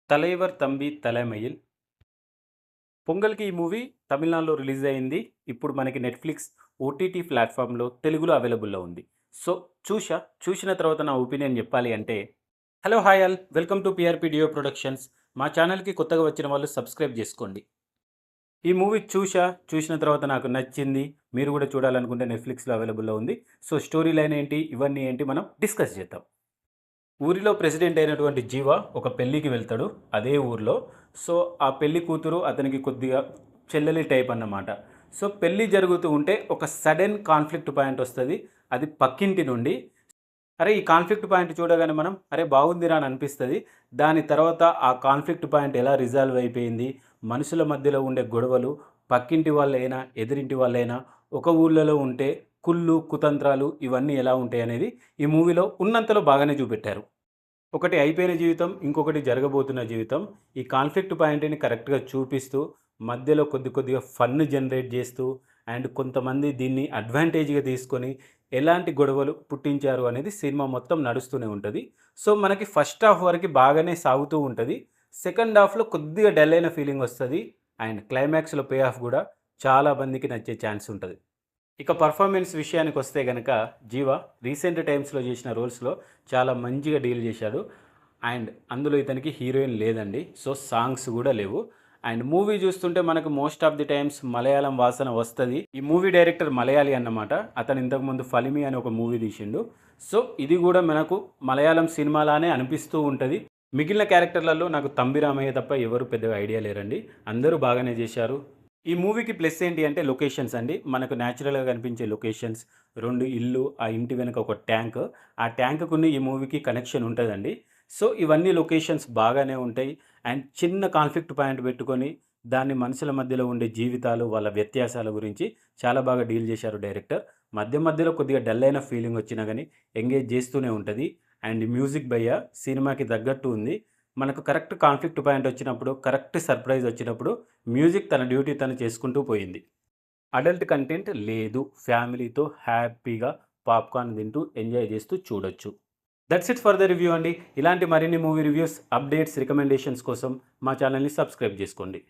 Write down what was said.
తలైవర్ తంబి తలైమయిల్. పొంగల్‌కి ఈ మూవీ తమిళనాడులో రిలీజ్ అయింది. ఇప్పుడు మనకి నెట్‌ఫ్లిక్స్ ఓటీటీ ప్లాట్‌ఫార్మ్‌లో తెలుగులో అవైలబుల్‌లో ఉంది. సో, చూసిన తర్వాత నా ఒపీనియన్ జెప్పాలి అంటే, hello! Hi all. Welcome to PRP deo productions. మా ఛానల్‌కి కొత్తగా వచ్చిన వాళ్ళు సబ్స్క్రైబ్ జేసుకోండి. ఈ మూవీ చూసిన తర్వాత నాకు నచ్చింది. మీరు గూడా చూడాలనుకుంటే నెట్‌ఫ్లిక్స్‌లో అవైలబుల్‌లో ఉంది. సో, స్టోరీ లైన్ ఏంటి, ఇవన్నీ ఏంటి మనం డిస్కస్ చేద్దాం. ఊరిలో ప్రెసిడెంట్ అయినటువంటి జీవ ఒక పెళ్ళికి వెళ్తాడు అదే ఊర్లో. సో, ఆ పెళ్లి కూతురు అతనికి కొద్దిగా చెల్లెలి టైప్ అన్నమాట. సో, పెళ్లి జరుగుతూ ఉంటే ఒక సడెన్ కాన్ఫ్లిక్ట్ పాయింట్ వస్తది. అది పక్కింటి నుండి. అరే! ఈ కాన్ఫ్లిక్ట్ పాయింట్ చూడగానే మనం అరే! బాగుందిరా అని అనిపిస్తది. దాని తర్వాత ఆ కాన్ఫ్లిక్ట్ పాయింట్ ఎలా రిజాల్వ్ అయిపోయింది, మనుషుల మధ్యలో ఉండే గొడవలు, పక్కింటి వాళ్ళైనా, ఎదురింటి వాళ్ళైనా, ఒక ఊర్లలో ఉంటే కుళ్ళు, కుతంత్రాలు ఇవన్నీ ఎలా ఉంటాయనేది ఈ మూవీలో ఉన్నంతలో బాగానే చూపెట్టారు. ఒకటి అయిపోయిన జీవితం, ఇంకొకటి జరగబోతున్న జీవితం. ఈ కాన్ఫ్లిక్ట్ పాయింట్‌ని కరెక్ట్‌గా చూపిస్తూ, మధ్యలో కొద్దిగా ఫన్ జనరేట్ చేస్తూ, అండ్ కొంతమంది దీన్ని అడ్వాంటేజ్‌గా తీసుకొని, ఎలాంటి గొడవలు పుట్టించారు అనేది సినిమా మొత్తం నడుస్తూనే ఉంటది. సో, మనకి ఫస్ట్ హాఫ్ వరకి బాగానే సాగుతూ ఉంటది. సెకండ్ హాఫ్‌లో కొద్దిగా డల్ అయిన ఫీలింగ్ వస్తది. అండ్ క్లైమాక్స్‌లో పే ఆఫ్ గూడా చాలా మందికి నచ్చే ఛాన్స్ ఉంటది. ఇక పర్ఫార్మెన్స్ విషయానికొస్తే గనక 'జీవ' రీసెంట్ టైమ్స్‌లో చేసిన రోల్స్‌లో చాలా మంచిగా డీల్ చేశాడు. అండ్ అందులో ఇతనికి హీరోయిన్ లేదండి. సో, సాంగ్స్ గూడా లేవు. అండ్ మూవీ చూస్తుంటే మనకు most of the times Malayalam వాసన వస్తది. ఈ మూవీ డైరెక్టర్ మలయాళీ అన్నమాట. అతను ఇంతకుముందు 'ఫలిమి' అని ఒక మూవీ తీసిండు. సో, ఇది గూడా మనకు మలయాళం సినిమాలానే అనిపిస్తూ ఉంటది. మిగిలిన క్యారెక్టర్లలో నాకు 'తంబి రామయ్య' తప్ప ఎవరు పెద్దగా ఐడియా లేరండి. అందరూ బాగానే చేశారు. ఈ మూవీకి ప్లస్ ఏంటి అంటే లొకేషన్స్ అండి. మనకు న్యాచురల్‌గా కనిపించే లొకేషన్స్, 2 ఇల్లు, ఆ ఇంటి వెనక ఒక ట్యాంక్. ఆ ట్యాంక్‌కున్న ఈ మూవీకి కనెక్షన్ ఉంటదండి. సో, ఇవన్నీ లొకేషన్స్ బాగానే ఉంటాయి. అండ్ చిన్న కాన్ఫ్లిక్ట్ పాయింట్ పెట్టుకొని, దాన్ని మనుషుల మధ్యలో ఉండే జీవితాలు, వాళ్ళ వ్యత్యాసాల గురించి చాలా బాగా డీల్ చేశారు డైరెక్టర్. మధ్యలో కొద్దిగా డల్ అయిన ఫీలింగ్ వచ్చినా గానీ, ఎంగేజ్ చేస్తూనే ఉంటది. అండ్ మ్యూజిక్ భయ్యా సినిమాకి తగ్గట్టు ఉంది. మనకు కరెక్ట్ కాన్ఫ్లిక్ట్ పాయింట్ వచ్చినప్పుడు, కరెక్ట్ సర్ప్రైజ్ వచ్చినప్పుడు మ్యూజిక్ తన డ్యూటీ తను చేసుకుంటూ పోయింది. అడల్ట్ కంటెంట్ లేదు. ఫ్యామిలీతో హ్యాపీగా పాప్‌కార్న్ తింటూ ఎంజాయ్ చేస్తూ చూడొచ్చు. That's it for the review అండి. ఇలాంటి మరిన్ని మూవీ రివ్యూస్, అప్డేట్స్, రికమెండేషన్స్ కోసం మా ఛానల్‌ని సబ్స్క్రైబ్ చేసుకోండి.